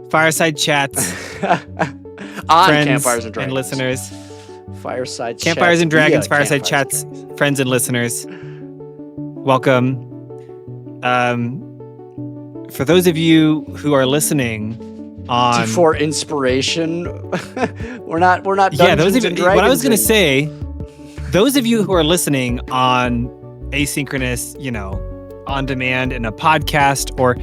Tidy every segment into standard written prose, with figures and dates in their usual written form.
Fireside chats. On friends Campfires and Dragons. listeners. Fireside Campfires chats and Dragons, via Fireside Campfires. chats, friends and listeners. Welcome. For those of you who are listening on For inspiration, we're not Dungeons those of you, and Dragons. what I was going to say, those of you who are listening on asynchronous, on demand in a podcast, or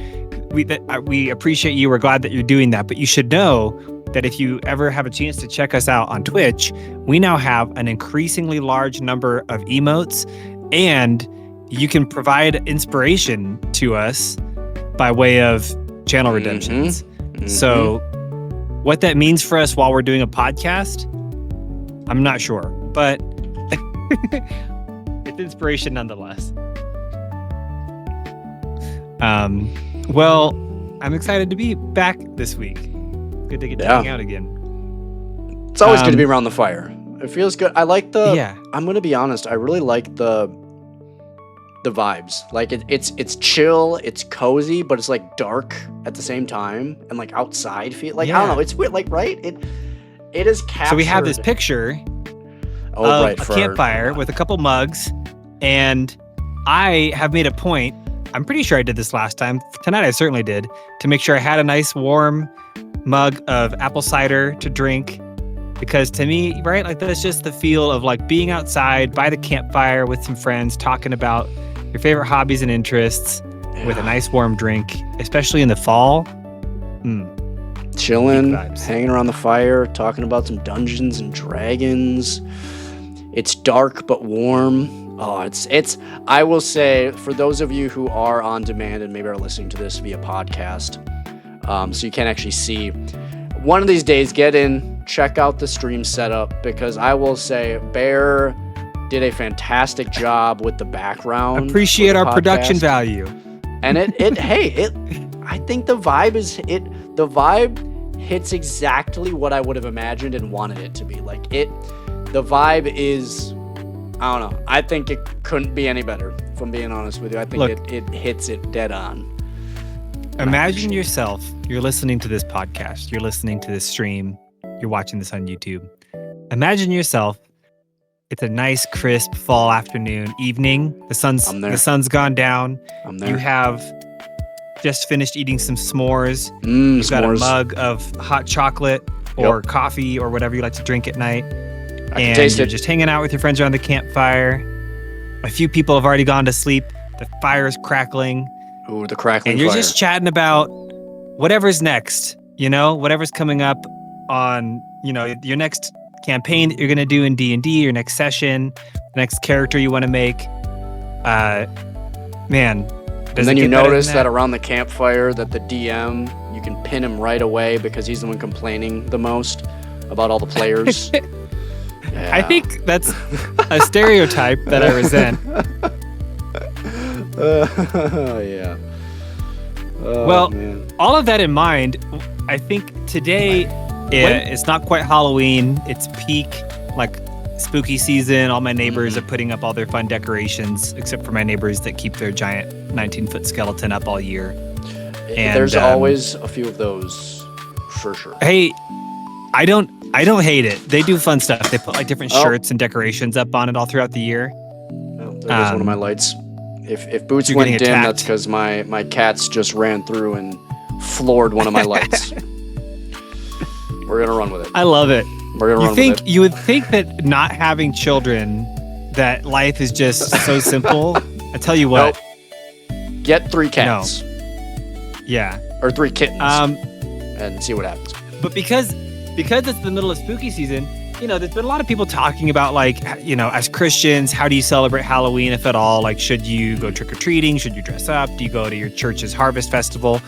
we appreciate you. We're glad that you're doing that, but you should know that if you ever have a chance to check us out on Twitch, we now have an increasingly large number of emotes, and you can provide inspiration to us by way of channel redemptions. Mm-hmm. So what that means for us while we're doing a podcast, I'm not sure, but it's inspiration nonetheless. Well, I'm excited to be back this week. Good to get to hang out again. It's always good to be around the fire. It feels good. I like I'm going to be honest. I really like the vibes. Like it's chill, it's cozy, but it's like dark at the same time, and like outside feel like I don't know. It's weird. Like right, it is captured. So we have this picture of a campfire with a couple mugs, and I have made a point. I'm pretty sure I did this last time. Tonight I certainly did, to make sure I had a nice warm mug of apple cider to drink, because to me, right, like that's just the feel of like being outside by the campfire with some friends, talking about your favorite hobbies and interests with a nice warm drink, especially in the fall. Chilling, hanging around the fire, talking about some Dungeons and Dragons. It's dark but warm. Oh, it's. I will say, for those of you who are on demand and maybe are listening to this via podcast, so you can't actually see, one of these days, get in, check out the stream setup, because I will say, Bear did a fantastic job with the background. Appreciate our production value. And I think the vibe hits exactly what I would have imagined and wanted it to be. Like the vibe is, I don't know. I think it couldn't be any better, if I'm being honest with you. I think it hits it dead on. Imagine yourself, you're listening to this podcast, you're listening to this stream, you're watching this on YouTube. Imagine yourself, it's a nice, crisp fall afternoon, evening. The sun's gone down. I'm there. You have just finished eating some s'mores. You've got a mug of hot chocolate or coffee or whatever you like to drink at night. And you're just hanging out with your friends around the campfire. A few people have already gone to sleep. The fire is crackling. Ooh, the crackling And you're fire. just chatting about whatever's next, whatever's coming up on, your next campaign that you're going to do in D&D, your next session, the next character you want to make. Man. And then you notice that around the campfire that the DM, you can pin him right away because he's the one complaining the most about all the players. Yeah. I think that's a stereotype that I resent. Yeah. Oh, well, man. All of that in mind, I think today it's not quite Halloween. It's peak, like, spooky season. All my neighbors are putting up all their fun decorations, except for my neighbors that keep their giant 19-foot skeleton up all year. And there's always a few of those, for sure. Hey, I don't hate it. They do fun stuff. They put like different shirts and decorations up on it all throughout the year. Oh, there goes one of my lights. If Boots went dim, that's because my cats just ran through and floored one of my lights. We're gonna run with it. I love it. We're gonna run with it. You would think that not having children, that life is just so simple. I tell you what. Nope. Get 3 cats. No. Yeah. Or 3 kittens. And see what happens. But because it's the middle of spooky season, there's been a lot of people talking about, like, as Christians, how do you celebrate Halloween, if at all? Like, should you go trick-or-treating? Should you dress up? Do you go to your church's harvest festival?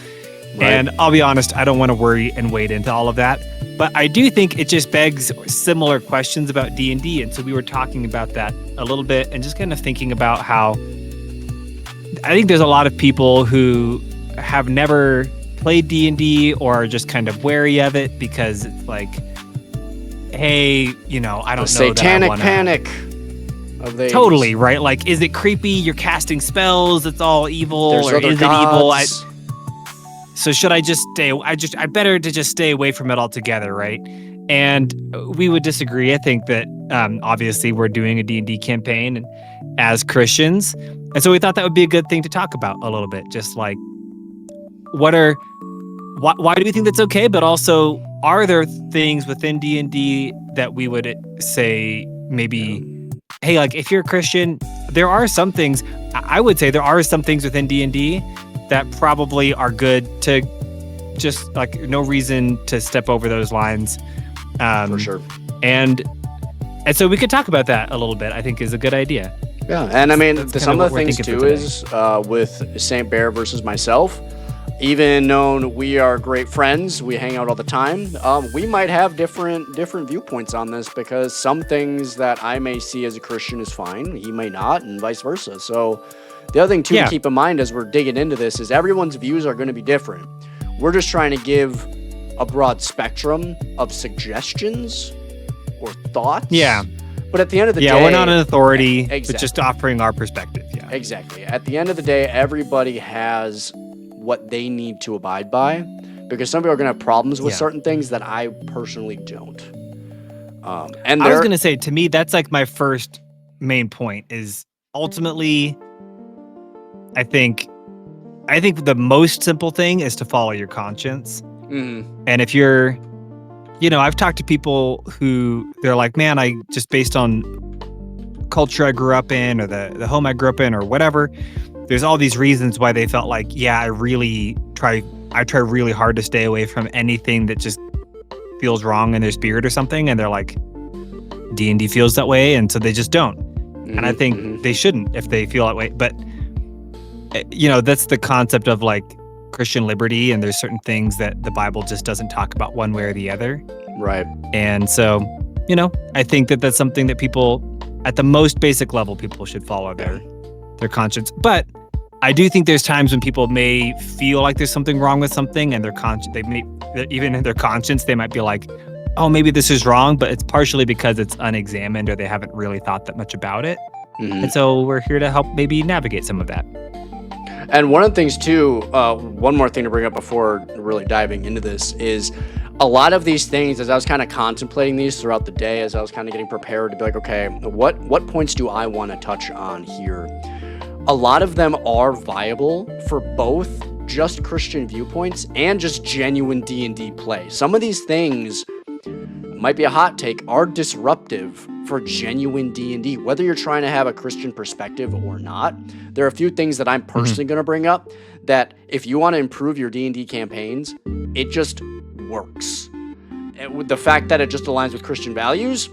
Right. And I'll be honest, I don't want to worry and wade into all of that. But I do think it just begs similar questions about D&D. And so we were talking about that a little bit and just kind of thinking about how I think there's a lot of people who have never played D&D or are just kind of wary of it because it's like, hey, I don't know. Satanic panic of the totally 80s. Right. Like, is it creepy? You're casting spells. It's all evil. There's or other is gods. it evil? so should I just stay? I better to just stay away from it altogether, right? And we would disagree. I think that obviously we're doing a D&D campaign and as Christians, and so we thought that would be a good thing to talk about a little bit. Just like, why do we think that's okay? But also, are there things within D&D that we would say maybe, hey, like if you're a Christian, there are some things. I would say there are some things within D&D that probably are good to just like no reason to step over those lines. For sure. And so we could talk about that a little bit. I think is a good idea. Yeah, and I mean, That's some kinda of the what we're things thinking too for is with Saint Bear versus myself, even known we are great friends, we hang out all the time. We might have different viewpoints on this because some things that I may see as a Christian is fine, he may not, and vice versa. So the other thing too to keep in mind as we're digging into this is everyone's views are going to be different. We're just trying to give a broad spectrum of suggestions or thoughts. Yeah. But at the end of the day, we're not an authority, exactly. but just offering our perspective. Yeah. Exactly. At the end of the day, everybody has what they need to abide by, because some people are going to have problems with certain things that I personally don't. And I was going to say, to me, that's like my first main point is ultimately, I think the most simple thing is to follow your conscience. Mm-hmm. And if you're, I've talked to people who they're like, man, I just based on culture I grew up in or the home I grew up in or whatever, there's all these reasons why they felt like, yeah, I try really hard to stay away from anything that just feels wrong in their spirit or something. And they're like, D&D feels that way. And so they just don't. Mm-hmm. And I think they shouldn't if they feel that way. But, that's the concept of like Christian liberty. And there's certain things that the Bible just doesn't talk about one way or the other. Right. And so, I think that that's something that people, at the most basic level, people should follow their conscience. But I do think there's times when people may feel like there's something wrong with something, and even in their conscience, they might be like, oh, maybe this is wrong, but it's partially because it's unexamined or they haven't really thought that much about it. Mm-hmm. And so we're here to help maybe navigate some of that. And one of the things too, one more thing to bring up before really diving into this is a lot of these things, as I was kind of contemplating these throughout the day, as I was kind of getting prepared to be like, okay, what points do I want to touch on here? A lot of them are viable for both just Christian viewpoints and just genuine D&D play. Some of these things, might be a hot take, are disruptive for genuine D&D, whether you're trying to have a Christian perspective or not. There are a few things that I'm personally going to bring up that if you want to improve your D&D campaigns, it just works. And with the fact that it just aligns with Christian values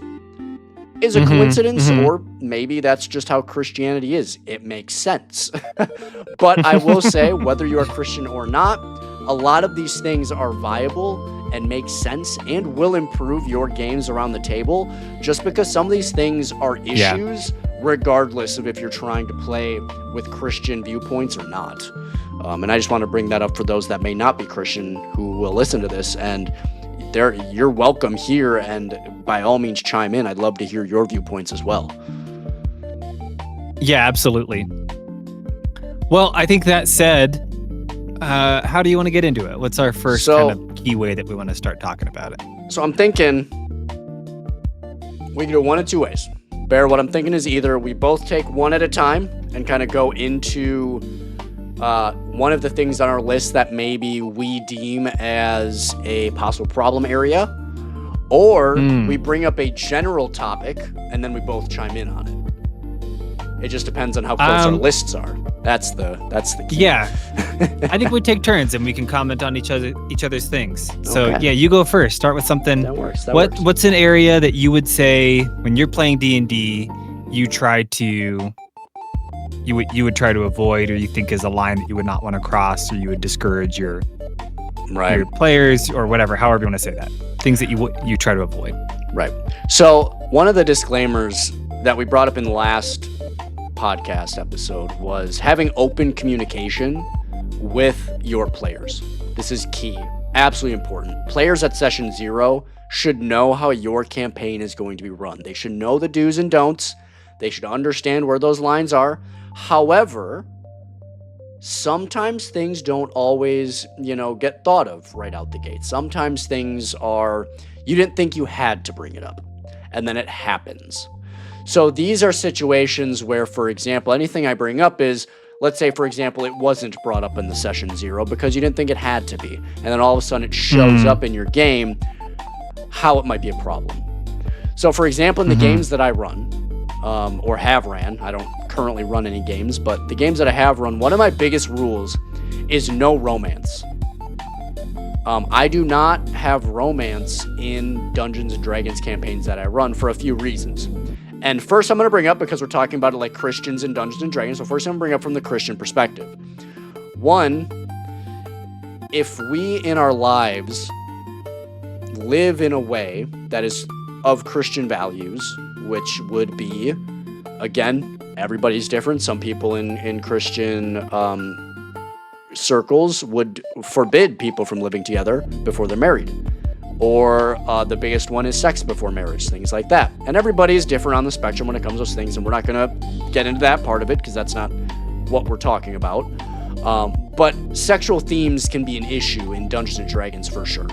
is a coincidence, or maybe that's just how Christianity is. It makes sense. But I will say, whether you are Christian or not, a lot of these things are viable and make sense and will improve your games around the table, just because some of these things are issues regardless of if you're trying to play with Christian viewpoints or not. And I just want to bring that up for those that may not be Christian who will listen to this, and you're welcome here, and by all means chime in. I'd love to hear your viewpoints as well. Yeah, absolutely. Well, I think that said, how do you want to get into it? What's our first kind of key way that we want to start talking about it? So I'm thinking we can do one of two ways. Bear, what I'm thinking is either we both take one at a time and kind of go into one of the things on our list that maybe we deem as a possible problem area, or we bring up a general topic and then we both chime in on it. It just depends on how close our lists are. That's the key. Yeah. I think we take turns and we can comment on each other's things. So yeah, you go first. Start with something. That works. What's an area that you would say when you're playing D&D you would try to avoid, or you think is a line that you would not want to cross, or you would discourage your players, or whatever, however you want to say that. Things that you try to avoid. Right. So one of the disclaimers that we brought up in the last podcast episode was having open communication with your players. This is key. Absolutely important. Players at session 0 should know how your campaign is going to be run. They should know the do's and don'ts. They should understand where those lines are. However, sometimes things don't always, get thought of right out the gate. Sometimes things are, you didn't think you had to bring it up, and then it happens. So these are situations where, for example, anything I bring up is, let's say, for example, it wasn't brought up in the session 0 because you didn't think it had to be. And then all of a sudden it shows up in your game, how it might be a problem. So, for example, in the games that I run, or have ran, I don't currently run any games, but the games that I have run, one of my biggest rules is no romance. I do not have romance in Dungeons & Dragons campaigns that I run for a few reasons. And first I'm going to bring up, because we're talking about it like Christians in Dungeons & Dragons, so first I'm going to bring up from the Christian perspective. One, if we in our lives live in a way that is of Christian values, which would be, again, everybody's different. Some people in Christian circles would forbid people from living together before they're married. Or the biggest one is sex before marriage, things like that. And everybody is different on the spectrum when it comes to those things, and we're not going to get into that part of it because that's not what we're talking about. But sexual themes can be an issue in Dungeons & Dragons for sure.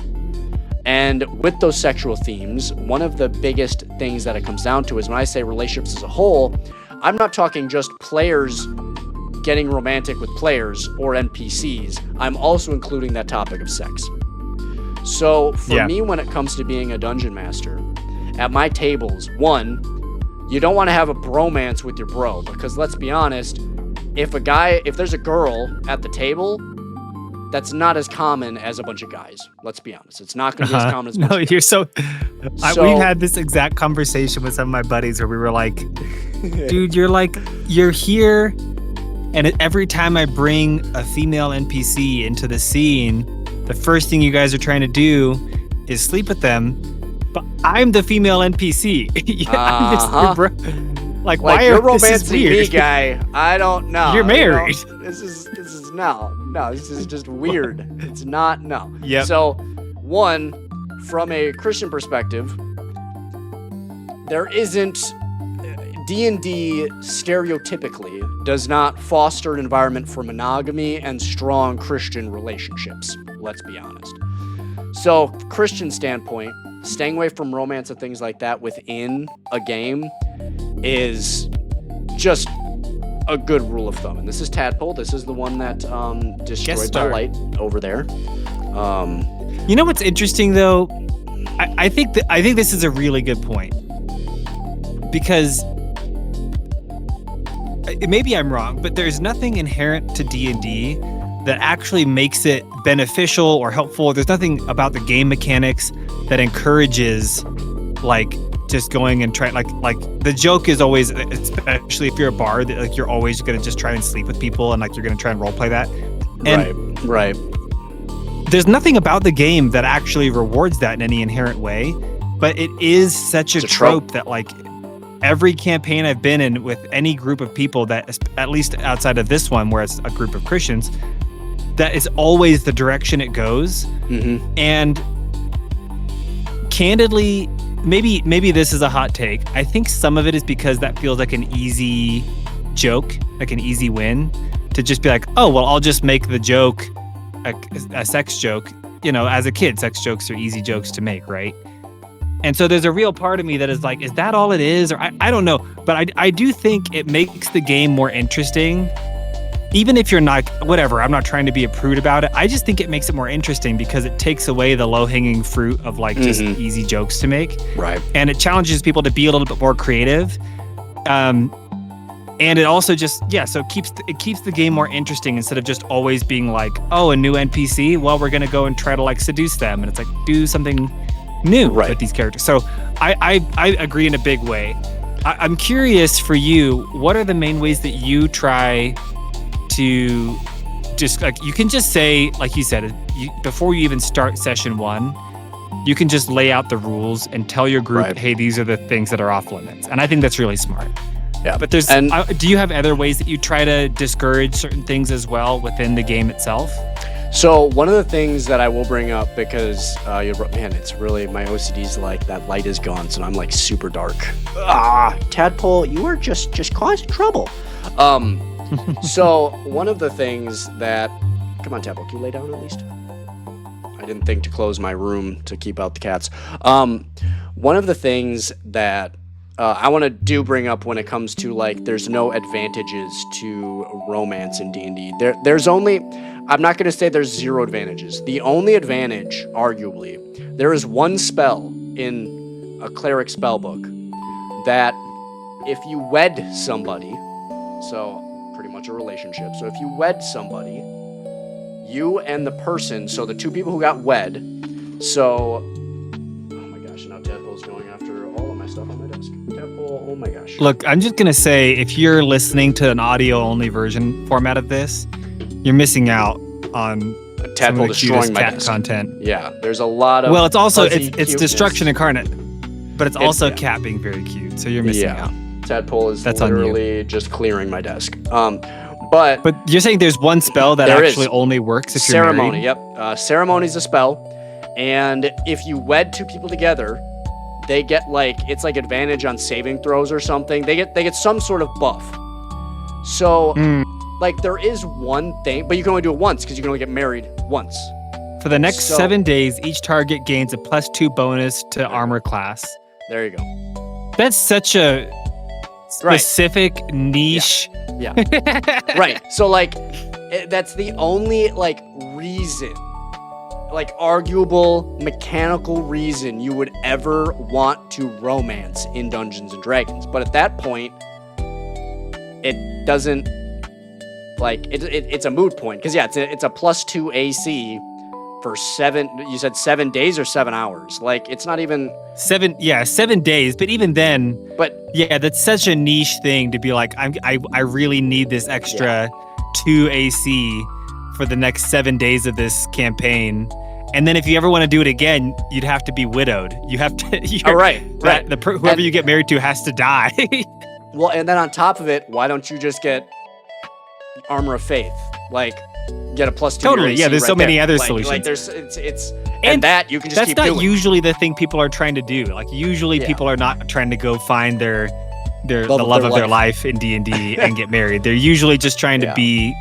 And with those sexual themes, one of the biggest things that it comes down to is, when I say relationships as a whole, I'm not talking just players getting romantic with players or NPCs. I'm also including that topic of sex. So for me, when it comes to being a dungeon master, at my tables, one, you don't want to have a bromance with your bro, because let's be honest, if there's a girl at the table, that's not as common as a bunch of guys. Let's be honest. It's not going to be as common as a bunch of guys. You're so we've had this exact conversation with some of my buddies where we were like, dude, you're here, and every time I bring a female NPC into the scene, the first thing you guys are trying to do is sleep with them, but I'm the female NPC. I'm just your bro. Like, why you're are romancing me, guy? I don't know. You're married. This is no. This is just weird. It's not no. Yep. So, one, from a Christian perspective, there isn't D&D stereotypically does not foster an environment for monogamy and strong Christian relationships. Let's be honest. So, Christian standpoint, staying away from romance and things like that within a game is just a good rule of thumb. And this is Tadpole. This is the one that destroyed my light over there. You know what's interesting though? I think this is a really good point, because maybe I'm wrong, but there's nothing inherent to D&D that actually makes it beneficial or helpful. There's nothing about the game mechanics that encourages like just going and trying, like the joke is always, especially if you're a bard, that like you're always going to just try and sleep with people and like you're going to try and roleplay that. And right. There's nothing about the game that actually rewards that in any inherent way, but it is such a trope that like every campaign I've been in with any group of people, that at least outside of this one where it's a group of Christians, that is always the direction it goes. Mm-hmm. And candidly, maybe this is a hot take. I think some of it is because that feels like an easy joke, like an easy win, to just be like, oh, well, I'll just make the joke a sex joke. You know, as a kid, sex jokes are easy jokes to make, right? And so there's a real part of me that is like, is that all it is? Or I don't know. But I do think it makes the game more interesting. Even if you're not, whatever, I'm not trying to be a prude about it. I just think it makes it more interesting because it takes away the low-hanging fruit of like just easy jokes to make. Right. And it challenges people to be a little bit more creative. And it also just, so it keeps the game more interesting instead of just always being like, oh, a new NPC? Well, we're going to go and try to like seduce them. And it's like, do something new with these characters. So I agree in a big way. I'm curious for you, what are the main ways that you try to just, like, you can just say, like you said, before you even start session 1, you can just lay out the rules and tell your group, hey, these are the things that are off limits. And I think that's really smart. Yeah, but do you have other ways that you try to discourage certain things as well within the game itself? So one of the things that I will bring up, because it's really, my OCD's like, that light is gone, so I'm like super dark. Tadpole, you are just causing trouble. So one of the things that, come on, Tadpole, can you lay down at least? I didn't think to close my room to keep out the cats. One of the things that I want to bring up when it comes to like, there's no advantages to romance in D&D. There's only, I'm not going to say there's zero advantages. The only advantage, arguably, there is one spell in a cleric spellbook that if you wed somebody, so pretty much a relationship. So if you wed somebody, you and the person, so the two people who got wed, so, oh my gosh, now Tadpole's going after all of my stuff on my desk. Tadpole, oh my gosh. Look, I'm just going to say, if you're listening to an audio-only version format of this, you're missing out on Tadpole destroying my cat desk. content. Yeah, there's a lot of. Well, it's also it's cuteness. destruction incarnate, but it's also cat being very cute. So you're missing out. Tadpole is That's literally just clearing my desk. But you're saying there's one spell that actually only works if you're ceremony. married? Yep, ceremony is a spell, and if you wed two people together, they get like, it's like advantage on saving throws or something. They get some sort of buff. So. Like, there is one thing, but you can only do it once because you can only get married once. For the next 7 days, each target gains a +2 bonus to armor class. There you go. That's such a specific niche. Yeah. Right. So, like, that's the only, like, reason, like, arguable mechanical reason you would ever want to romance in Dungeons & Dragons. But at that point, it doesn't... Like, it's a moot point. Because, yeah, it's a +2 AC for 7 days or 7 hours. Like, it's not even... 7 days. But even then, yeah, that's such a niche thing to be like, I really need this extra 2 AC for the next 7 days of this campaign. And then if you ever want to do it again, you'd have to be widowed. You have to... right. Whoever you get married to has to die. Well, and then on top of it, why don't you just get... Armor of Faith, like get a +2. Totally, yeah. There's so many other solutions. Like there's and that you can just keep doing. That's not usually the thing people are trying to do. Like usually people are not trying to go find the love of their life in D&D and get married. They're usually just trying to be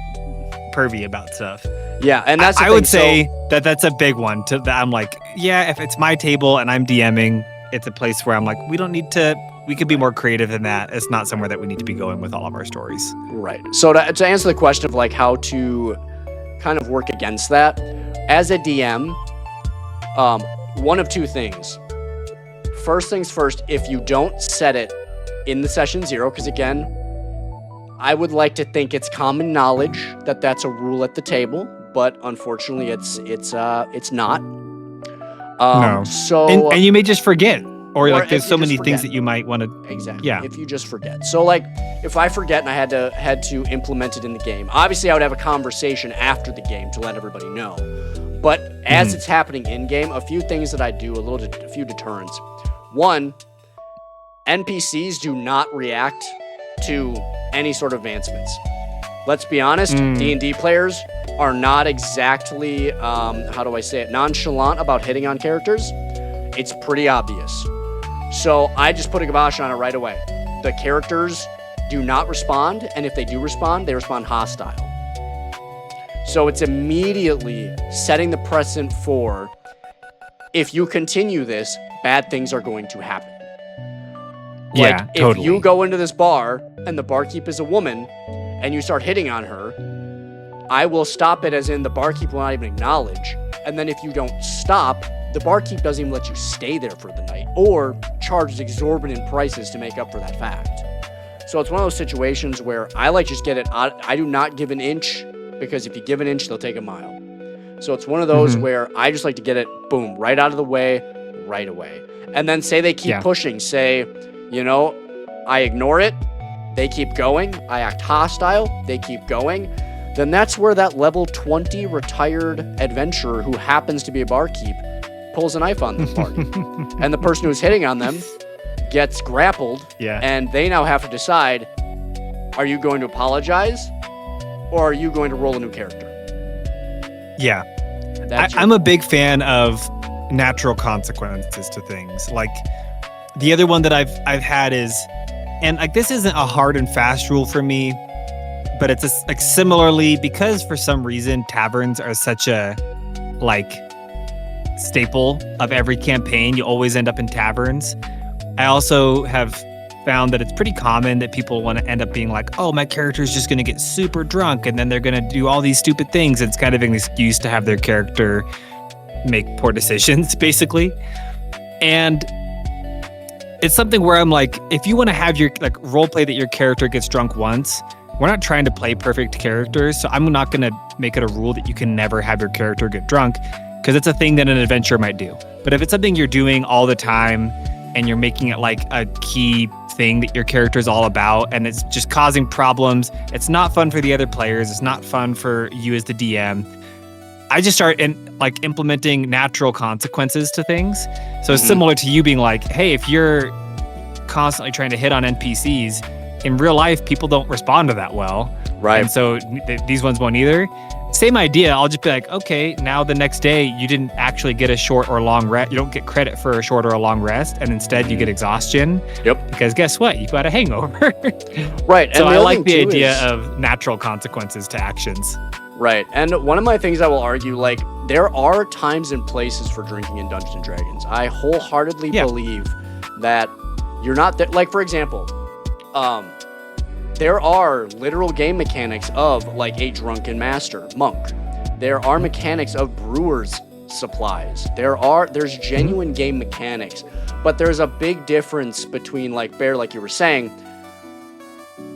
pervy about stuff. Yeah, and that's the I thing. would say that's a big one. I'm like, yeah, if it's my table and I'm DMing, it's a place where I'm like, we could be more creative than that. It's not somewhere that we need to be going with all of our stories. Right. So to answer the question of like how to kind of work against that, as a DM, one of two things. First things first, if you don't set it in the session 0, because again, I would like to think it's common knowledge that that's a rule at the table, but unfortunately it's not. No. So and you may just forget. Or like there's so many things that you might want to... Exactly. Yeah. If you just forget. So like if I forget and I had to implement it in the game, obviously I would have a conversation after the game to let everybody know. But as it's happening in game, a few things that I do, a few deterrents. One, NPCs do not react to any sort of advancements. Let's be honest, D&D players are not exactly, nonchalant about hitting on characters. It's pretty obvious. So I just put a kibosh on it right away. The characters do not respond, and if they do respond, they respond hostile. So it's immediately setting the precedent for, if you continue this, bad things are going to happen. Yeah, like, totally. If you go into this bar, and the barkeep is a woman, and you start hitting on her, I will stop it, as in the barkeep will not even acknowledge. And then if you don't stop, the barkeep doesn't even let you stay there for the night or charges exorbitant prices to make up for that fact. So it's one of those situations where I like just get it out. I do not give an inch, because if you give an inch, they'll take a mile. So it's one of those where I just like to get it, boom, right out of the way, right away. And then say they keep pushing, say, I ignore it, they keep going, I act hostile, they keep going. Then that's where that level 20 retired adventurer who happens to be a barkeep pulls a knife on the party. And the person who's hitting on them gets grappled, and they now have to decide, are you going to apologize, or are you going to roll a new character? Yeah. I'm a big fan of natural consequences to things. Like, the other one that I've had is, and like this isn't a hard and fast rule for me, but it's like similarly, because for some reason taverns are such a like staple of every campaign. You always end up in taverns. I also have found that it's pretty common that people want to end up being like, oh, my character's just going to get super drunk and then they're going to do all these stupid things. It's kind of an excuse to have their character make poor decisions, basically. And it's something where I'm like, if you want to have your like role play that your character gets drunk once, we're not trying to play perfect characters. So I'm not going to make it a rule that you can never have your character get drunk, because it's a thing that an adventurer might do. But if it's something you're doing all the time and you're making it like a key thing that your character is all about, and it's just causing problems, it's not fun for the other players, it's not fun for you as the DM, I just start implementing natural consequences to things. So it's similar to you being like, hey, if you're constantly trying to hit on NPCs, in real life, people don't respond to that well. Right. And so these ones won't either. Same idea. I'll just be like, okay, now the next day you didn't actually get a short or long rest. You don't get credit for a short or a long rest, and instead you get exhaustion. Yep. Because guess what? You've got a hangover. Right. So and I like the idea of natural consequences to actions. Right. And one of my things I will argue, like, there are times and places for drinking in Dungeons and Dragons. I wholeheartedly believe that you're not there. Like, for example, there are literal game mechanics of like a drunken master monk. There are mechanics of brewer's supplies. There's genuine game mechanics, but there's a big difference between, like, Bear, like you were saying,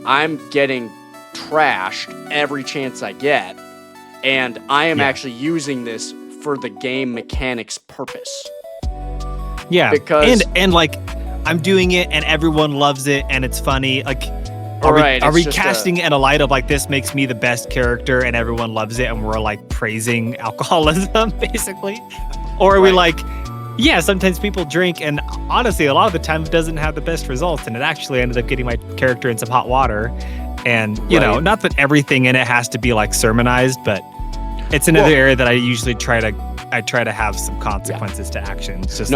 I'm getting trashed every chance I get, and I am actually using this for the game mechanics purpose. Yeah, because and like I'm doing it and everyone loves it and it's funny. Like, are we casting it in a light of like, this makes me the best character and everyone loves it and we're like praising alcoholism basically? Or are we like, yeah, sometimes people drink and honestly a lot of the time it doesn't have the best results and it actually ended up getting my character in some hot water. And you know, not that everything in it has to be like sermonized, but it's another area that I usually try to have some consequences to actions. Just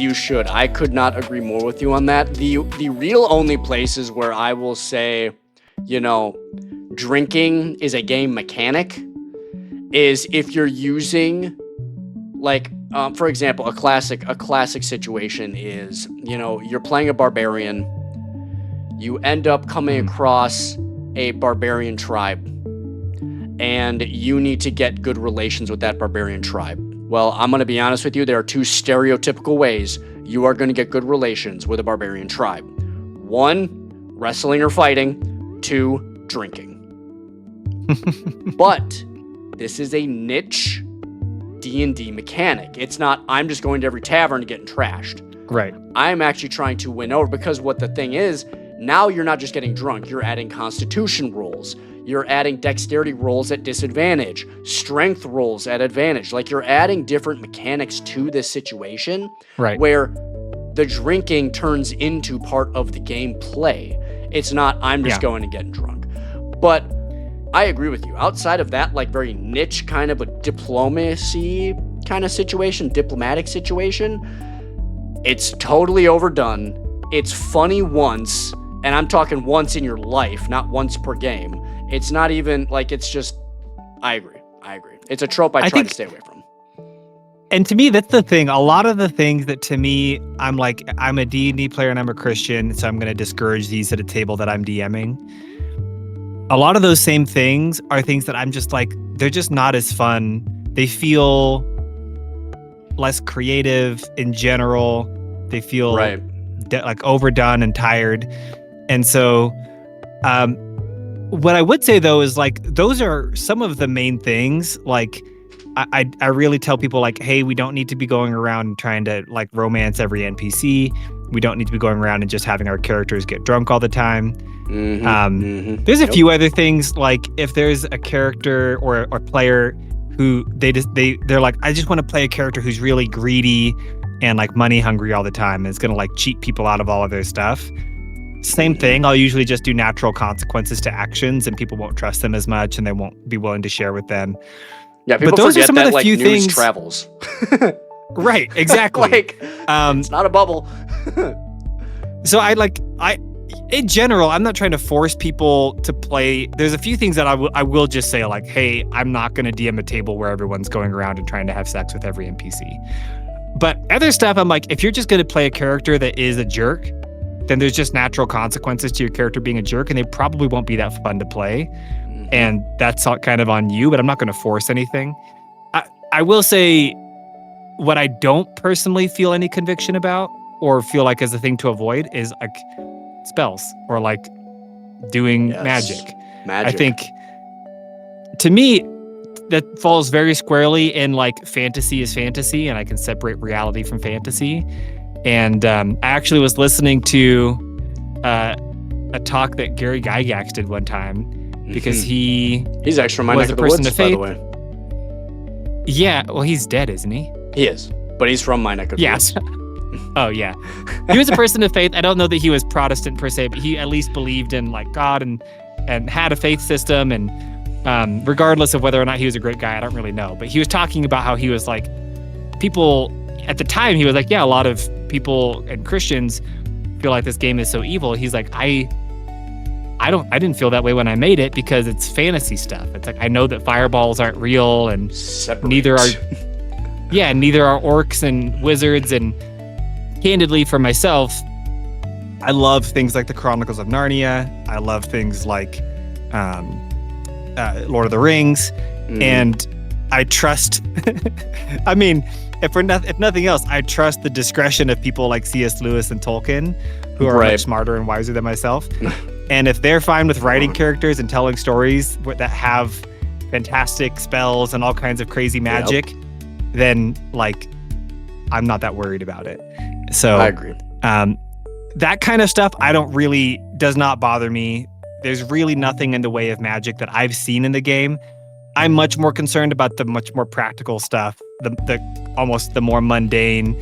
you should. I could not agree more with you on that. The real only places where I will say, you know, drinking is a game mechanic is if you're using, like, for example, a classic situation is, you know, you're playing a barbarian, you end up coming across a barbarian tribe, and you need to get good relations with that barbarian tribe. Well, I'm going to be honest with you. There are two stereotypical ways you are going to get good relations with a barbarian tribe. 1, wrestling or fighting. 2, drinking. But this is a niche D&D mechanic. It's not, I'm just going to every tavern and getting trashed. Right. I'm actually trying to win over, because what the thing is, now you're not just getting drunk. You're adding constitution rolls. You're adding dexterity rolls at disadvantage, strength rolls at advantage. Like, you're adding different mechanics to this situation, right, where the drinking turns into part of the gameplay. It's not, I'm just going and getting drunk. But I agree with you. Outside of that, like, very niche kind of a diplomacy kind of situation, diplomatic situation, it's totally overdone. It's funny once, and I'm talking once in your life, not once per game. It's not even, like, it's just, I agree. It's a trope I try to stay away from. And to me, that's the thing. A lot of the things that, to me, I'm like, I'm a D&D player and I'm a Christian, so I'm going to discourage these at a table that I'm DMing. A lot of those same things are things that I'm just like, they're just not as fun. They feel less creative in general. They feel like overdone and tired. And so, what I would say though is, like, those are some of the main things. Like, I really tell people, like, hey, we don't need to be going around and trying to like romance every NPC. We don't need to be going around and just having our characters get drunk all the time. There's a few other things, like if there's a character or a player who they're like, I just want to play a character who's really greedy and like money hungry all the time and is gonna like cheat people out of all of their stuff. Same thing. I'll usually just do natural consequences to actions, and people won't trust them as much, and they won't be willing to share with them. Yeah, people those forget are some that, of the like, few news things. Travels. Right, exactly. Like, it's not a bubble. So in general, I'm not trying to force people to play. There's a few things that I will just say, like, hey, I'm not going to DM a table where everyone's going around and trying to have sex with every NPC. But other stuff, I'm like, if you're just going to play a character that is a jerk, then there's just natural consequences to your character being a jerk, and they probably won't be that fun to play. And that's all kind of on you, but I'm not going to force anything. I will say what I don't personally feel any conviction about or feel like is a thing to avoid is like spells or like doing magic. I think to me that falls very squarely in like fantasy is fantasy, and I can separate reality from fantasy. And I actually was listening to a talk that Gary Gygax did one time because he's actually from my neck of the woods, by the way. Yeah, well, he's dead, isn't he? He is, but he's from my neck of the woods. Oh, yeah. He was a person of faith. I don't know that he was Protestant per se, but he at least believed in like God and had a faith system. And regardless of whether or not he was a great guy, I don't really know. But he was talking about how he was like, people at the time, he was like, yeah, a lot of people and Christians feel like this game is so evil. He's like, I didn't feel that way when I made it because it's fantasy stuff. It's like, I know that fireballs aren't real and neither are orcs and wizards. And candidly for myself, I love things like the Chronicles of Narnia. I love things like Lord of the Rings. And I trust, I mean, if nothing else, I trust the discretion of people like C.S. Lewis and Tolkien, who are much smarter and wiser than myself. And if they're fine with writing characters and telling stories that have fantastic spells and all kinds of crazy magic, then like I'm not that worried about it. So I agree. That kind of stuff does not bother me. There's really nothing in the way of magic that I've seen in the game. I'm much more concerned about the much more practical stuff, the almost the more mundane.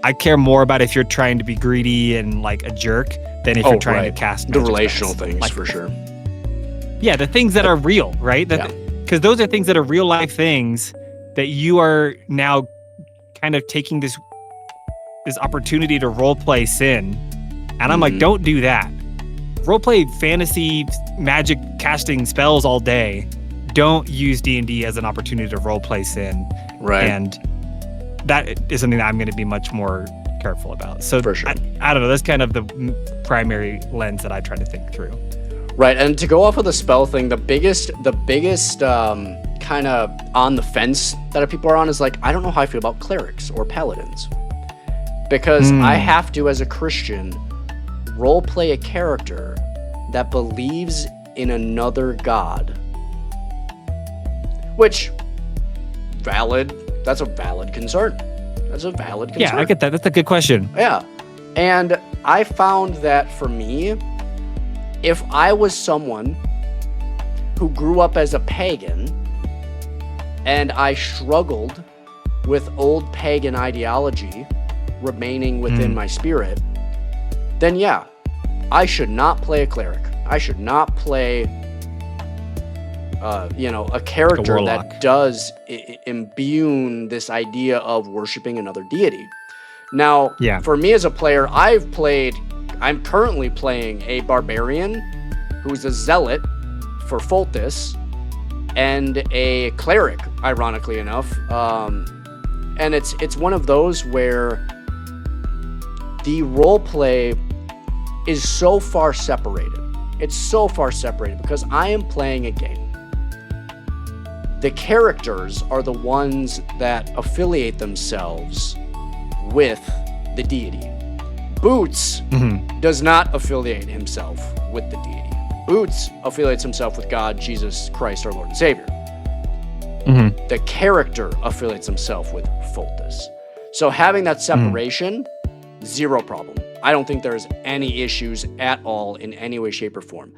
I care more about if you're trying to be greedy and like a jerk than if you're trying to cast the relational spells. things, like, for sure. Yeah, the things that are real, right? Because those are things that are real life things that you are now kind of taking this opportunity to role play sin. And I'm like, don't do that. Role play fantasy magic casting spells all day. Don't use D&D as an opportunity to role play sin. Right. And that is something that I'm going to be much more careful about. So for sure. I don't know. That's kind of the primary lens that I try to think through. Right. And to go off of the spell thing, the biggest kind of on the fence that people are on is like, I don't know how I feel about clerics or paladins. Because I have to, as a Christian, role play a character that believes in another god. Which, that's a valid concern. Yeah, I get that. That's a good question. Yeah. And I found that for me, if I was someone who grew up as a pagan and I struggled with old pagan ideology remaining within my spirit, then yeah, I should not play a cleric. I should not play a character that does imbue this idea of worshiping another deity. Now, for me as a player, I'm currently playing a barbarian who's a zealot for Foltest and a cleric, ironically enough. And it's one of those where the role play is so far separated. It's so far separated because I am playing a game. The characters are the ones that affiliate themselves with the deity. Boots does not affiliate himself with the deity. Boots affiliates himself with God, Jesus Christ, our Lord and Savior. The character affiliates himself with Foltest. So having that separation, zero problem. I don't think there's any issues at all in any way, shape, or form.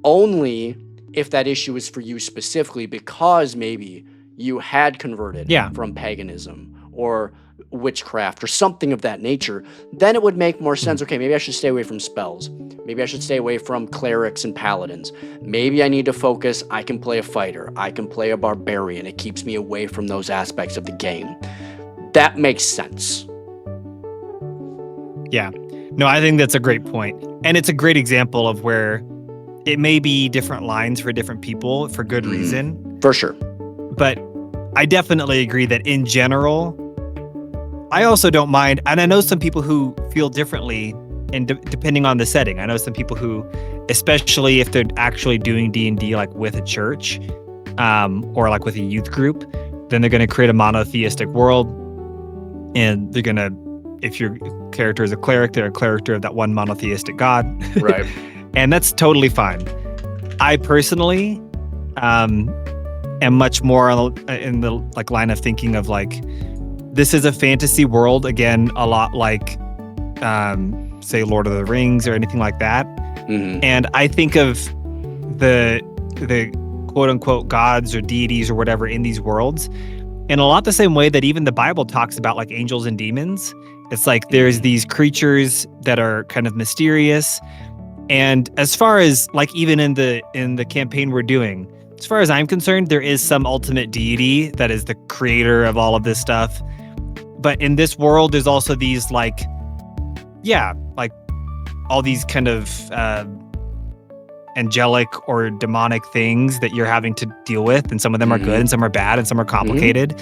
Only if that issue is for you specifically because maybe you had converted from paganism or witchcraft or something of that nature, then it would make more sense. Okay, maybe I should stay away from spells. Maybe I should stay away from clerics and paladins. Maybe I need to focus. I can play a fighter. I can play a barbarian. It keeps me away from those aspects of the game. That makes sense. Yeah. No, I think that's a great point. And it's a great example of where it may be different lines for different people for good reason. For sure. But I definitely agree that in general, I also don't mind. And I know some people who feel differently and depending on the setting. I know some people who, especially if they're actually doing D&D like with a church or like with a youth group, then they're going to create a monotheistic world. And they're going to, if your character is a cleric, they're a character of that one monotheistic god. Right. And that's totally fine. I personally am much more in the like line of thinking of like, this is a fantasy world, again, a lot like, say, Lord of the Rings or anything like that. And I think of the quote unquote gods or deities or whatever in these worlds in a lot the same way that even the Bible talks about like angels and demons. It's like there's these creatures that are kind of mysterious. And as far as like even in the campaign we're doing, as far as I'm concerned, there is some ultimate deity that is the creator of all of this stuff. But in this world, there's also these like all these kind of angelic or demonic things that you're having to deal with. And some of them are good and some are bad and some are complicated.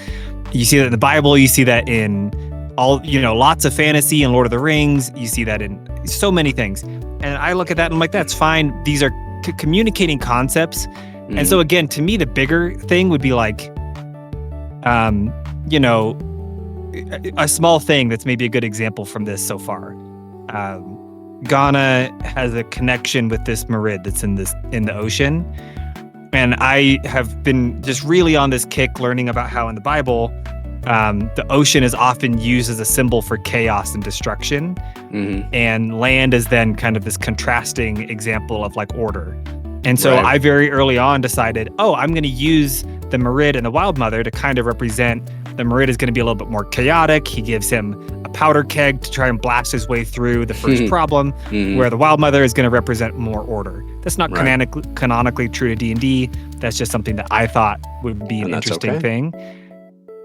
You see that in the Bible. You see that in lots of fantasy and Lord of the Rings. You see that in so many things. And I look at that and I'm like, that's fine. These are communicating concepts. And so again, to me, the bigger thing would be like, a small thing that's maybe a good example from this so far. Ghana has a connection with this Merid that's in the ocean. And I have been just really on this kick learning about how in the Bible, the ocean is often used as a symbol for chaos and destruction. And land is then kind of this contrasting example of like order. And so I very early on decided, I'm going to use the Merid and the Wild Mother to kind of represent. The Merid is going to be a little bit more chaotic. He gives him a powder keg to try and blast his way through the first problem, where the Wild Mother is going to represent more order. That's not canonically true to D&D. That's just something that I thought would be an interesting thing.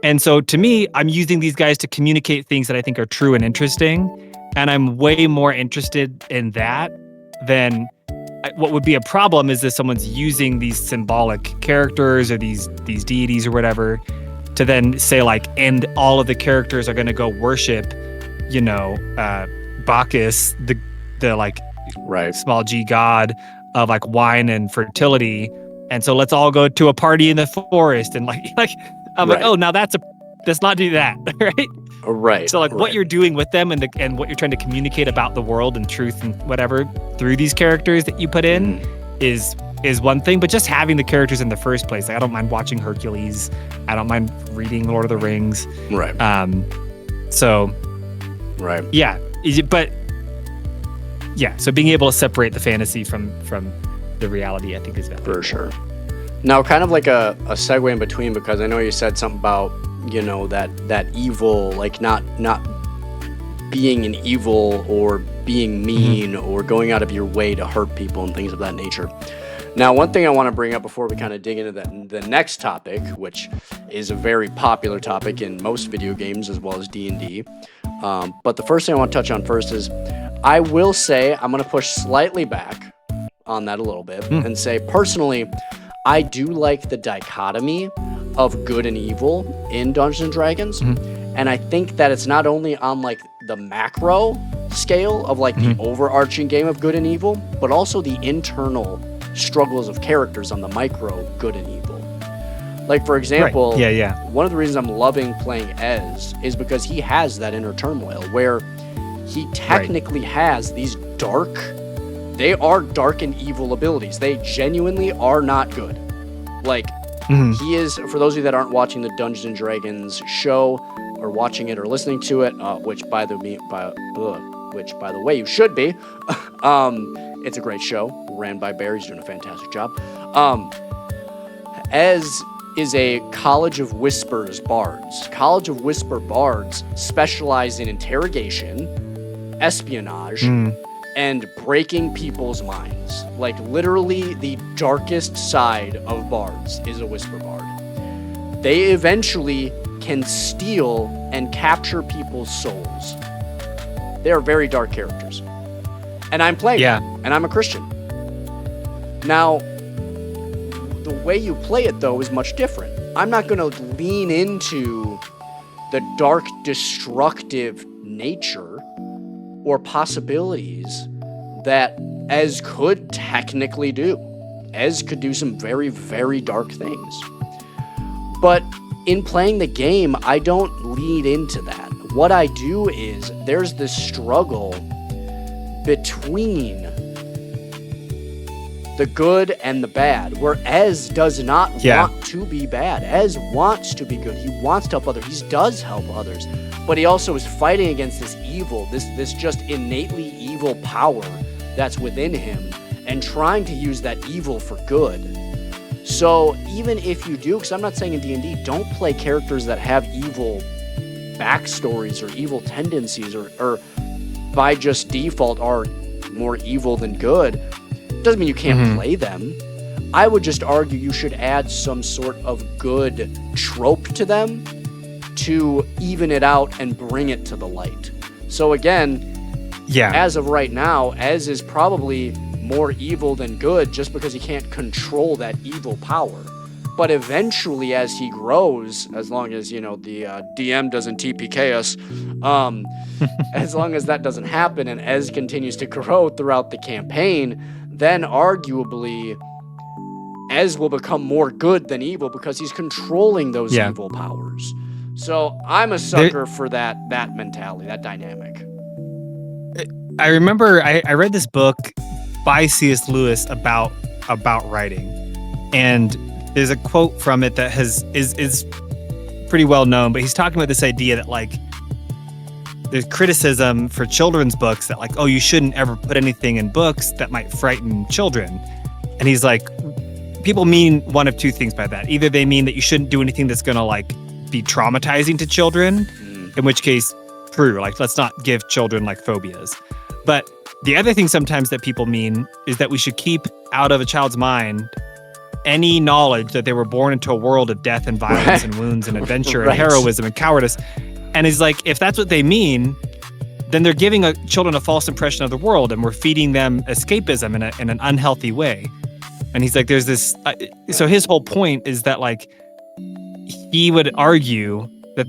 And so to me, I'm using these guys to communicate things that I think are true and interesting. And I'm way more interested in that than what would be a problem is if someone's using these symbolic characters or these deities or whatever to then say like, and all of the characters are going to go worship, Bacchus, the like small g god of like wine and fertility. And so let's all go to a party in the forest and like I'm like, now let's not do that, right? Right. So like what you're doing with them and what you're trying to communicate about the world and truth and whatever through these characters that you put in is one thing, but just having the characters in the first place. Like, I don't mind watching Hercules. I don't mind reading Lord of the Rings. Right. So. Right. Yeah. But yeah. So being able to separate the fantasy from the reality, I think is valuable. For sure. Now, kind of like a segue in between, because I know you said something about, that evil, like not being an evil or being mean or going out of your way to hurt people and things of that nature. Now, one thing I want to bring up before we kind of dig into the next topic, which is a very popular topic in most video games as well as D&D. But the first thing I want to touch on first is I will say I'm going to push slightly back on that a little bit and say, personally, I do like the dichotomy of good and evil in Dungeons & Dragons. And I think that it's not only on like the macro scale of like the overarching game of good and evil, but also the internal struggles of characters on the micro good and evil. Like, for example, one of the reasons I'm loving playing Ez is because he has that inner turmoil where he technically has these they are dark and evil abilities. They genuinely are not good. Like, he is, for those of you that aren't watching the Dungeons & Dragons show or watching it or listening to it, which by the way you should be, it's a great show, ran by Barry. He's doing a fantastic job. Ez is a College of Whispers bards. College of Whisper bards specialize in interrogation, espionage, and breaking people's minds. Like, literally the darkest side of bards is a whisper bard. They eventually can steal and capture people's souls. They are very dark characters. And I'm playing Yeah. them, and I'm a Christian. Now, the way you play it, though, is much different. I'm not going to lean into the dark, destructive nature or possibilities that Ez could technically do. Ez could do some very, very dark things. But in playing the game, I don't lead into that. What I do is there's this struggle between the good and the bad, where Ez does not want to be bad. Ez wants to be good. He wants to help others. He does help others. But he also is fighting against this evil, this just innately evil power that's within him, and trying to use that evil for good. So even if you do, because I'm not saying in D&D, don't play characters that have evil backstories or evil tendencies or by just default are more evil than good, doesn't mean you can't play them. I would just argue you should add some sort of good trope to them to even it out and bring it to the light. So again, as of right now, Ez is probably more evil than good just because he can't control that evil power. But eventually, as he grows, as long as, the DM doesn't TPK us, as long as that doesn't happen and Ez continues to grow throughout the campaign, then arguably Ez will become more good than evil because he's controlling those evil powers. So I'm a sucker for that mentality, that dynamic. I remember I read this book by C.S. Lewis about writing, and there's a quote from it that is pretty well known, but he's talking about this idea that like there's criticism for children's books that like, oh, you shouldn't ever put anything in books that might frighten children. And he's like, people mean one of two things by that. Either they mean that you shouldn't do anything that's going to like be traumatizing to children, in which case, true, like let's not give children like phobias. But the other thing sometimes that people mean is that we should keep out of a child's mind any knowledge that they were born into a world of death and violence and wounds and adventure and heroism and cowardice. And he's like, if that's what they mean, then they're giving children a false impression of the world, and we're feeding them escapism in an unhealthy way. And he's like, there's this. So his whole point is that like he would argue that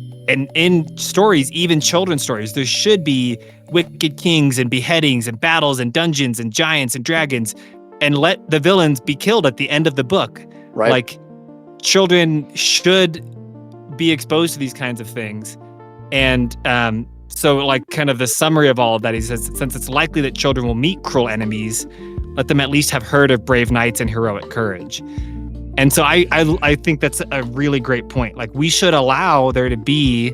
in stories, even children's stories, there should be wicked kings and beheadings and battles and dungeons and giants and dragons, and let the villains be killed at the end of the book. Right. Like children should be exposed to these kinds of things. And so like kind of the summary of all of that, he says, since it's likely that children will meet cruel enemies, let them at least have heard of brave knights and heroic courage. And so I think that's a really great point. Like we should allow there to be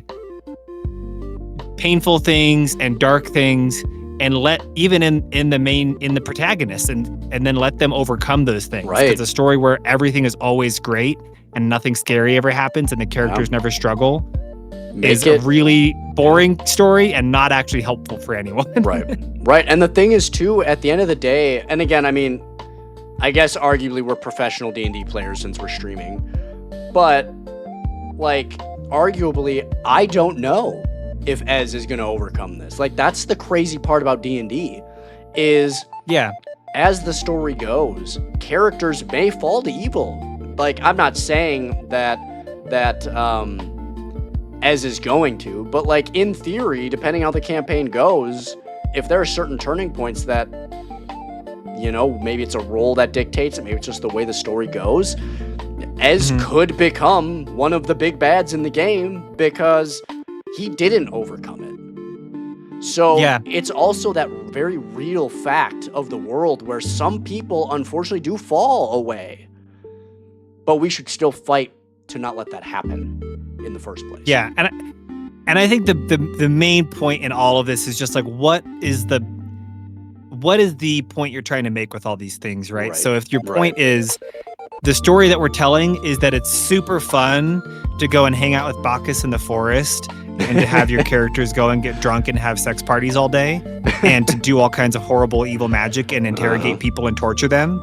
painful things and dark things, and let even in the protagonists and then let them overcome those things. Right. It's a story where everything is always great and nothing scary ever happens and the characters never struggle. Is a really boring story and not actually helpful for anyone. Right. And the thing is, too, at the end of the day, and again, I mean, I guess arguably we're professional D&D players since we're streaming, but, like, arguably, I don't know if Ez is going to overcome this. Like, that's the crazy part about D&D, is as the story goes, characters may fall to evil. Like, I'm not saying that Ez is going to, but like in theory, depending how the campaign goes, if there are certain turning points that, maybe it's a role that dictates it, maybe it's just the way the story goes, Ez could become one of the big bads in the game because he didn't overcome it. So it's also that very real fact of the world where some people unfortunately do fall away, but we should still fight to not let that happen in the first place. Yeah, and I think the main point in all of this is just like what is the point you're trying to make with all these things, right? So if your point is the story that we're telling is that it's super fun to go and hang out with Bacchus in the forest and to have your characters go and get drunk and have sex parties all day and to do all kinds of horrible evil magic and interrogate people and torture them,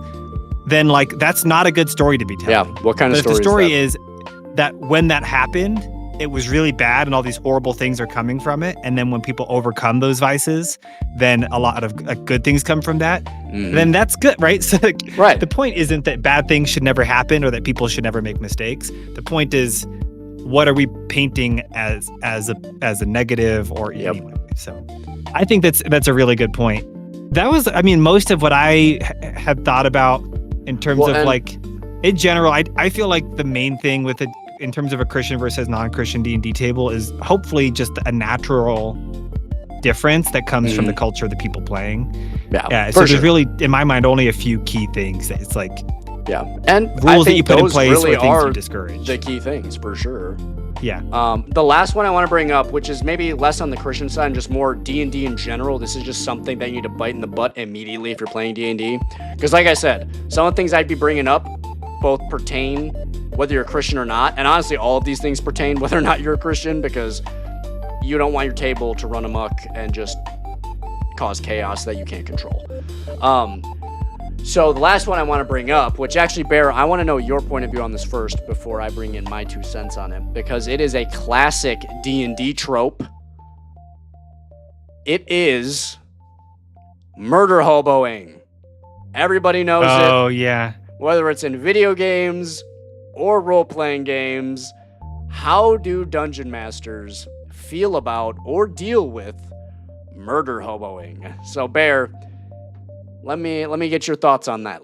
then like that's not a good story to be telling. Yeah, what kind of story is that when that happened, it was really bad and all these horrible things are coming from it, and then when people overcome those vices, then a lot of good things come from that, then that's good, right? So Right. the point isn't that bad things should never happen or that people should never make mistakes. The point is, what are we painting as a negative or anyway? So I think that's a really good point. That was, I mean, most of what I had thought about in terms of like, in general, I feel like the main thing with it in terms of a Christian versus non-Christian D&D table is hopefully just a natural difference that comes from the culture of the people playing. Yeah. So there's really, in my mind, only a few key things that it's like, and rules that you put in place really or things are you discourage. The key things for sure. Yeah. The last one I want to bring up, which is maybe less on the Christian side and just more D&D in general. This is just something that you need to bite in the butt immediately if you're playing D&D. Because like I said, some of the things I'd be bringing up both pertain whether you're a Christian or not. And honestly, all of these things pertain whether or not you're a Christian, because you don't want your table to run amok and just cause chaos that you can't control. So the last one I want to bring up, which actually, Bear, I want to know your point of view on this first before I bring in my 2 cents on it, because it is a classic D&D trope. It is murder hoboing. Everybody knows it. Oh, yeah. Whether it's in video games or role-playing games, how do dungeon masters feel about or deal with murder hoboing? So, Bear, let me get your thoughts on that.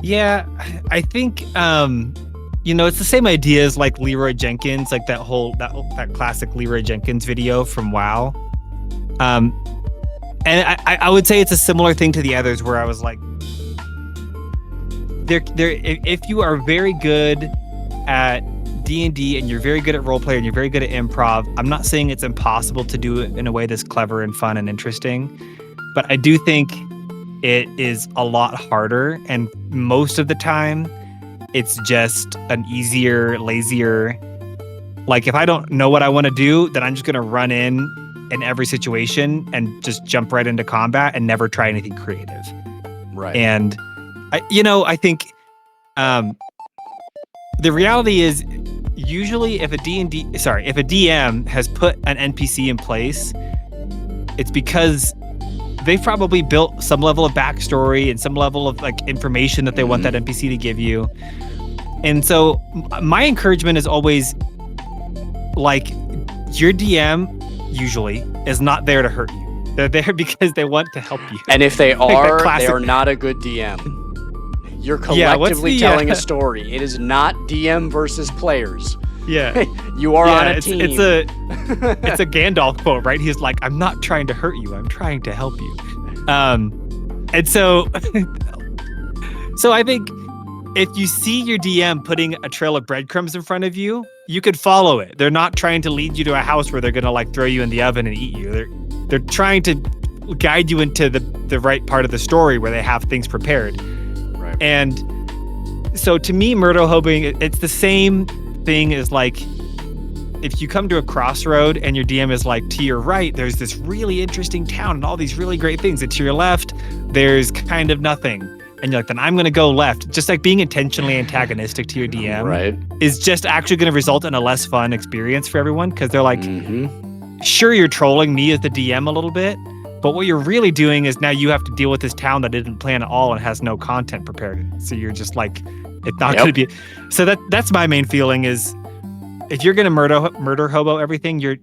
Yeah, I think it's the same idea as like Leroy Jenkins, like that classic Leroy Jenkins video from WoW. And I would say it's a similar thing to the others, where I was like, if you are very good at D&D and you're very good at roleplay and you're very good at improv, I'm not saying it's impossible to do it in a way that's clever and fun and interesting, but I do think it is a lot harder, and most of the time it's just an easier, lazier, like if I don't know what I want to do, then I'm just going to run in every situation and just jump right into combat and never try anything creative. Right. And I think the reality is, usually if a DM has put an NPC in place, it's because they've probably built some level of backstory and some level of like information that they want that NPC to give you. And so my encouragement is always like, your DM usually is not there to hurt you. They're there because they want to help you. And if they are, classic, they are not a good DM. You're collectively telling a story. It is not DM versus players. Yeah. You are on a team. It's a Gandalf quote, right? He's like, I'm not trying to hurt you. I'm trying to help you. And so I think if you see your DM putting a trail of breadcrumbs in front of you, you could follow it. They're not trying to lead you to a house where they're going to like throw you in the oven and eat you. They're trying to guide you into the right part of the story where they have things prepared. Right. And so to me, murder hoboing, it's the same thing as like, if you come to a crossroad and your DM is like, to your right, there's this really interesting town and all these really great things. And to your left, there's kind of nothing. And you're like, then I'm going to go left. Just like being intentionally antagonistic to your DM is just actually going to result in a less fun experience for everyone. Because they're like, sure, you're trolling me as the DM a little bit, but what you're really doing is now you have to deal with this town that didn't plan at all and has no content prepared. So you're just like, it's not going to be. So that's my main feeling is, if you're going to murder hobo everything, your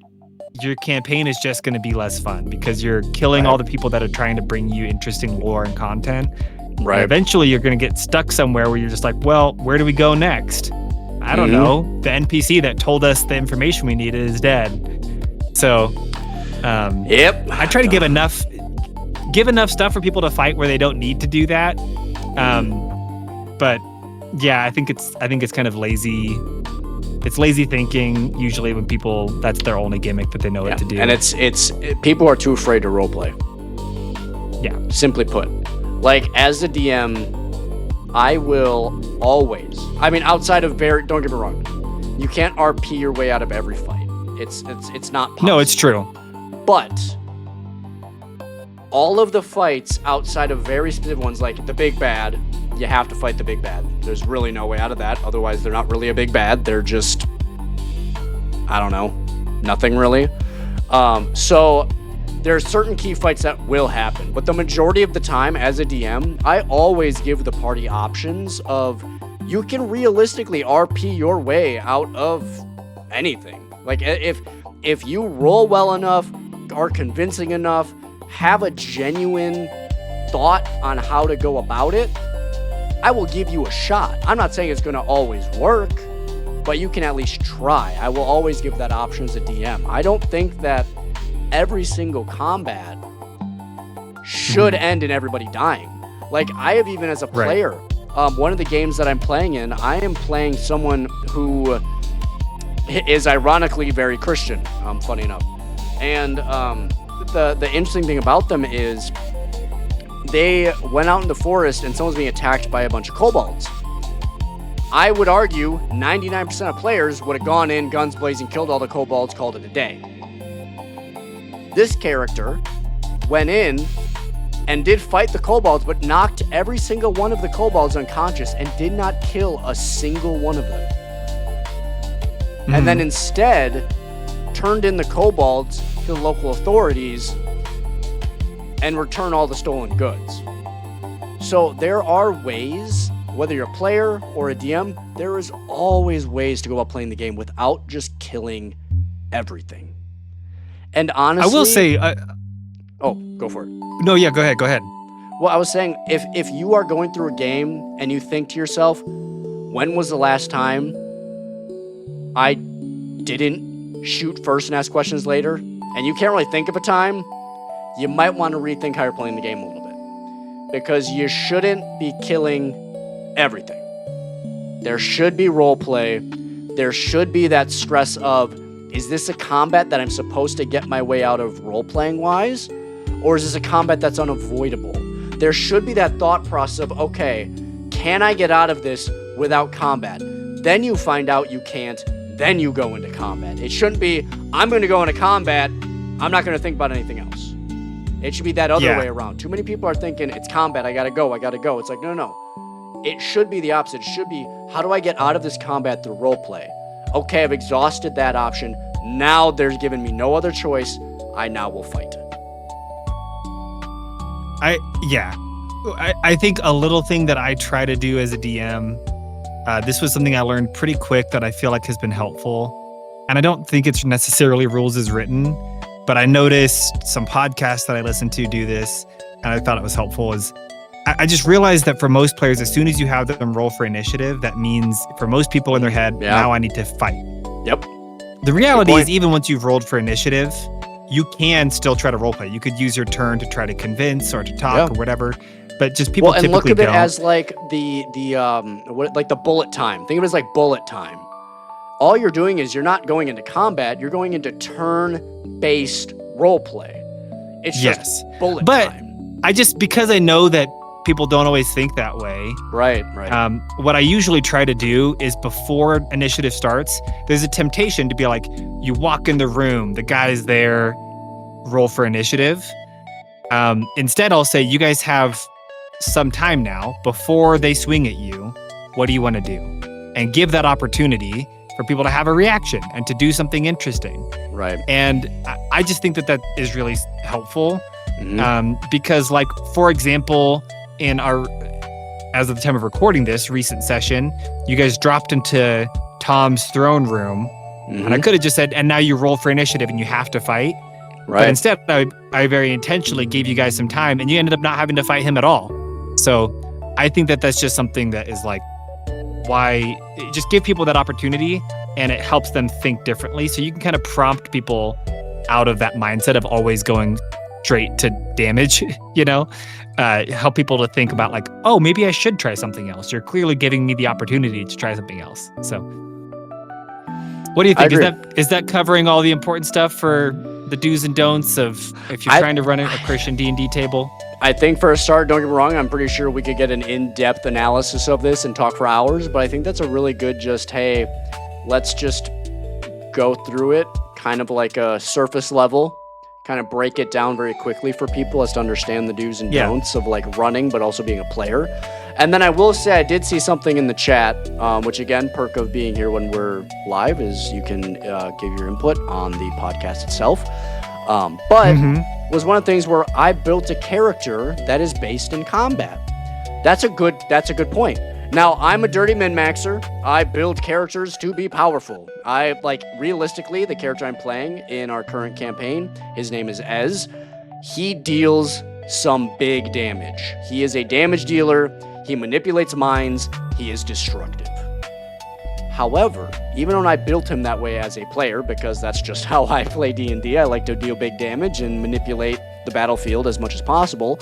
campaign is just going to be less fun because you're killing all the people that are trying to bring you interesting lore and content. Right. And eventually you're going to get stuck somewhere where you're just like, well, where do we go next? I don't know. The NPC that told us the information we needed is dead. So, I try to give enough stuff for people to fight where they don't need to do that. But yeah, I think it's kind of lazy. It's lazy thinking usually when people, that's their only gimmick that they know what to do. And it's people are too afraid to roleplay. Yeah. Simply put. Like, as the DM, I will always, I mean, outside of don't get me wrong, you can't RP your way out of every fight. It's not possible. No, it's true. But all of the fights outside of very specific ones, like the big bad you have to fight the big bad. There's really no way out of that. Otherwise, they're not really a big bad. They're just, I don't know, nothing really. So there are certain key fights that will happen, but the majority of the time as a DM, I always give the party options of you can realistically RP your way out of anything. Like if you roll well enough, are convincing enough, have a genuine thought on how to go about it, I will give you a shot. I'm not saying it's going to always work, but you can at least try. I will always give that option as a DM. I don't think that every single combat should end in everybody dying. Like, I have even as a player, one of the games that I'm playing in, I am playing someone who is ironically very Christian, funny enough. And the interesting thing about them is they went out in the forest and someone's being attacked by a bunch of kobolds. I would argue 99% of players would have gone in, guns blazing, killed all the kobolds, called it a day. This character went in and did fight the kobolds, but knocked every single one of the kobolds unconscious and did not kill a single one of them. Mm-hmm. And then instead turned in the kobolds to the local authorities and return all the stolen goods. So there are ways, whether you're a player or a DM, there is always ways to go about playing the game without just killing everything. And honestly, I will say, oh, go for it. No, yeah, go ahead. Well, I was saying, if you are going through a game and you think to yourself, when was the last time I didn't shoot first and ask questions later, and you can't really think of a time, you might want to rethink how you're playing the game a little bit. Because you shouldn't be killing everything. There should be role play. There should be that stress of, is this a combat that I'm supposed to get my way out of role-playing wise? Or is this a combat that's unavoidable? There should be that thought process of, okay, can I get out of this without combat? Then you find out you can't, then you go into combat. It shouldn't be, I'm going to go into combat, I'm not going to think about anything else. It should be that other way around. Too many people are thinking, it's combat, I gotta go. It's like, no. It should be the opposite. It should be, how do I get out of this combat through roleplay? Okay, I've exhausted that option. Now there's given me no other choice. I now will fight. I think a little thing that I try to do as a DM, this was something I learned pretty quick that I feel like has been helpful. And I don't think it's necessarily rules as written, but I noticed some podcasts that I listened to do this, and I thought it was helpful, is I just realized that for most players, as soon as you have them roll for initiative, that means for most people in their head, now I need to fight. Yep. The reality is, even once you've rolled for initiative, you can still try to roleplay. You could use your turn to try to convince or to talk or whatever, but just people typically don't. And look at it as like the bullet time. Think of it as like bullet time. All you're doing is you're not going into combat, you're going into turn-based roleplay. It's just bullet time. Because I know that people don't always think that way. Right. What I usually try to do is before initiative starts, there's a temptation to be like, you walk in the room, the guy's there, roll for initiative. Instead, I'll say, you guys have some time now before they swing at you. What do you want to do? And give that opportunity for people to have a reaction and to do something interesting. Right. And I just think that is really helpful. Mm-hmm. Because, like, for example, in our, as of the time of recording this recent session, you guys dropped into Tom's throne room, and I could have just said, and now you roll for initiative and you have to fight. Right. But instead, I very intentionally gave you guys some time, and you ended up not having to fight him at all. So I think that that's just something that is like, why just give people that opportunity, and it helps them think differently. So you can kind of prompt people out of that mindset of always going straight to damage, help people to think about like, oh, maybe I should try something else. You're clearly giving me the opportunity to try something else. So what do you think? Is that covering all the important stuff for the do's and don'ts of if you're trying to run a Christian D&D table? I think for a start, don't get me wrong, I'm pretty sure we could get an in-depth analysis of this and talk for hours, but I think that's a really good hey, let's just go through it kind of like a surface level, kind of break it down very quickly for people as to understand the do's and Yeah. don'ts of like running, but also being a player. And then I will say I did see something in the chat, which again, perk of being here when we're live is you can give your input on the podcast itself. But was one of the things where I built a character that is based in combat. That's a good point. Now, I'm a dirty min-maxer. I build characters to be powerful. Realistically, the character I'm playing in our current campaign, his name is Ez. He deals some big damage. He is a damage dealer. He manipulates minds. He is destructive. However, even when I built him that way as a player, because that's just how I play D&D, I like to deal big damage and manipulate the battlefield as much as possible,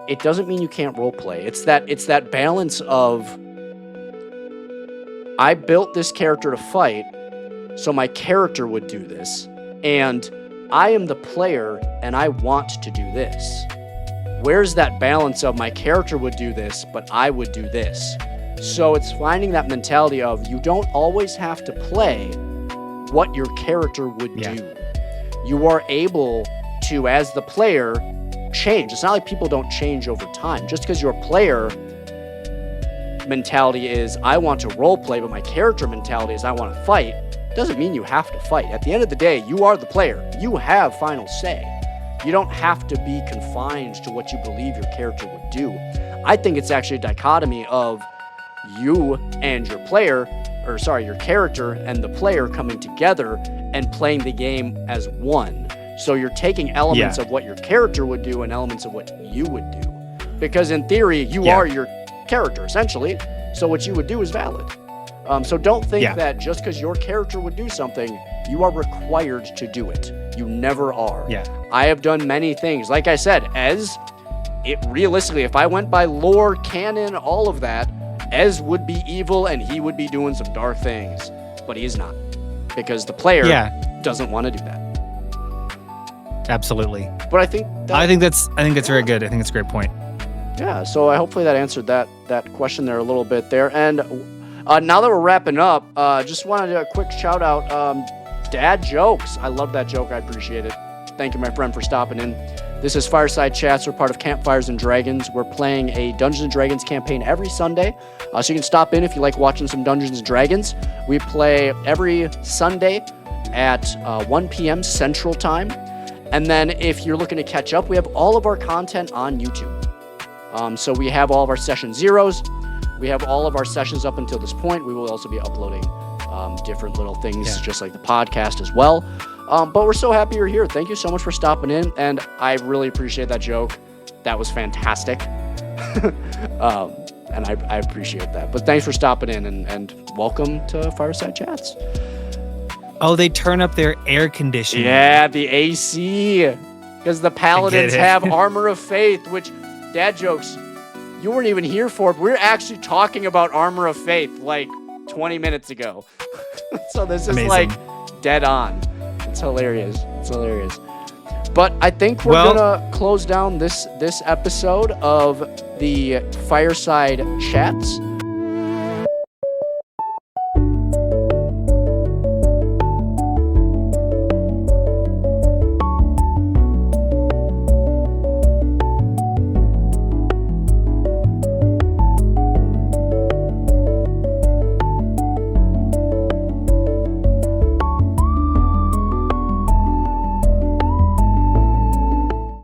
it doesn't mean you can't roleplay. It's that balance of I built this character to fight, so my character would do this, and I am the player and I want to do this. Where's that balance of my character would do this, but I would do this? So it's finding that mentality of you don't always have to play what your character would do. You are able to, as the player, change. It's not like people don't change over time. Just because your player mentality is I want to role play, but my character mentality is I want to fight, doesn't mean you have to fight. At the end of the day, you are the player. You have final say. You don't have to be confined to what you believe your character would do. I think it's actually a dichotomy of you and your character and the player coming together and playing the game as one. So you're taking elements of what your character would do and elements of what you would do. Because in theory, you are your character, essentially. So what you would do is valid. So don't think that just because your character would do something, you are required to do it. You never are. Yeah. I have done many things. Like I said, realistically, if I went by lore, canon, all of that, Ez would be evil and he would be doing some dark things. But he is not. Because the player doesn't want to do that. Absolutely. But I think that's very good. I think it's a great point. Yeah, so hopefully that answered that question there a little bit there. And now that we're wrapping up, just wanted to do a quick shout out. Dad jokes. I love that joke. I appreciate it. Thank you, my friend, for stopping in. This is Fireside Chats. We're part of Campfires and Dragons. We're playing a Dungeons & Dragons campaign every Sunday. So you can stop in if you like watching some Dungeons & Dragons. We play every Sunday at 1 p.m. Central Time. And then if you're looking to catch up, we have all of our content on YouTube. So we have all of our session zeros. We have all of our sessions up until this point. We will also be uploading different little things, just like the podcast as well. But we're so happy you're here. Thank you so much for stopping in. And I really appreciate that joke. That was fantastic. And I appreciate that. But thanks for stopping in and welcome to Fireside Chats. Oh, they turn up their air conditioning. Yeah, the AC. Because the Paladins have Armor of Faith, which, dad jokes, you weren't even here for. We're actually talking about Armor of Faith like 20 minutes ago. So this is like dead on. It's hilarious. But I think we're gonna close down this episode of the Fireside Chats.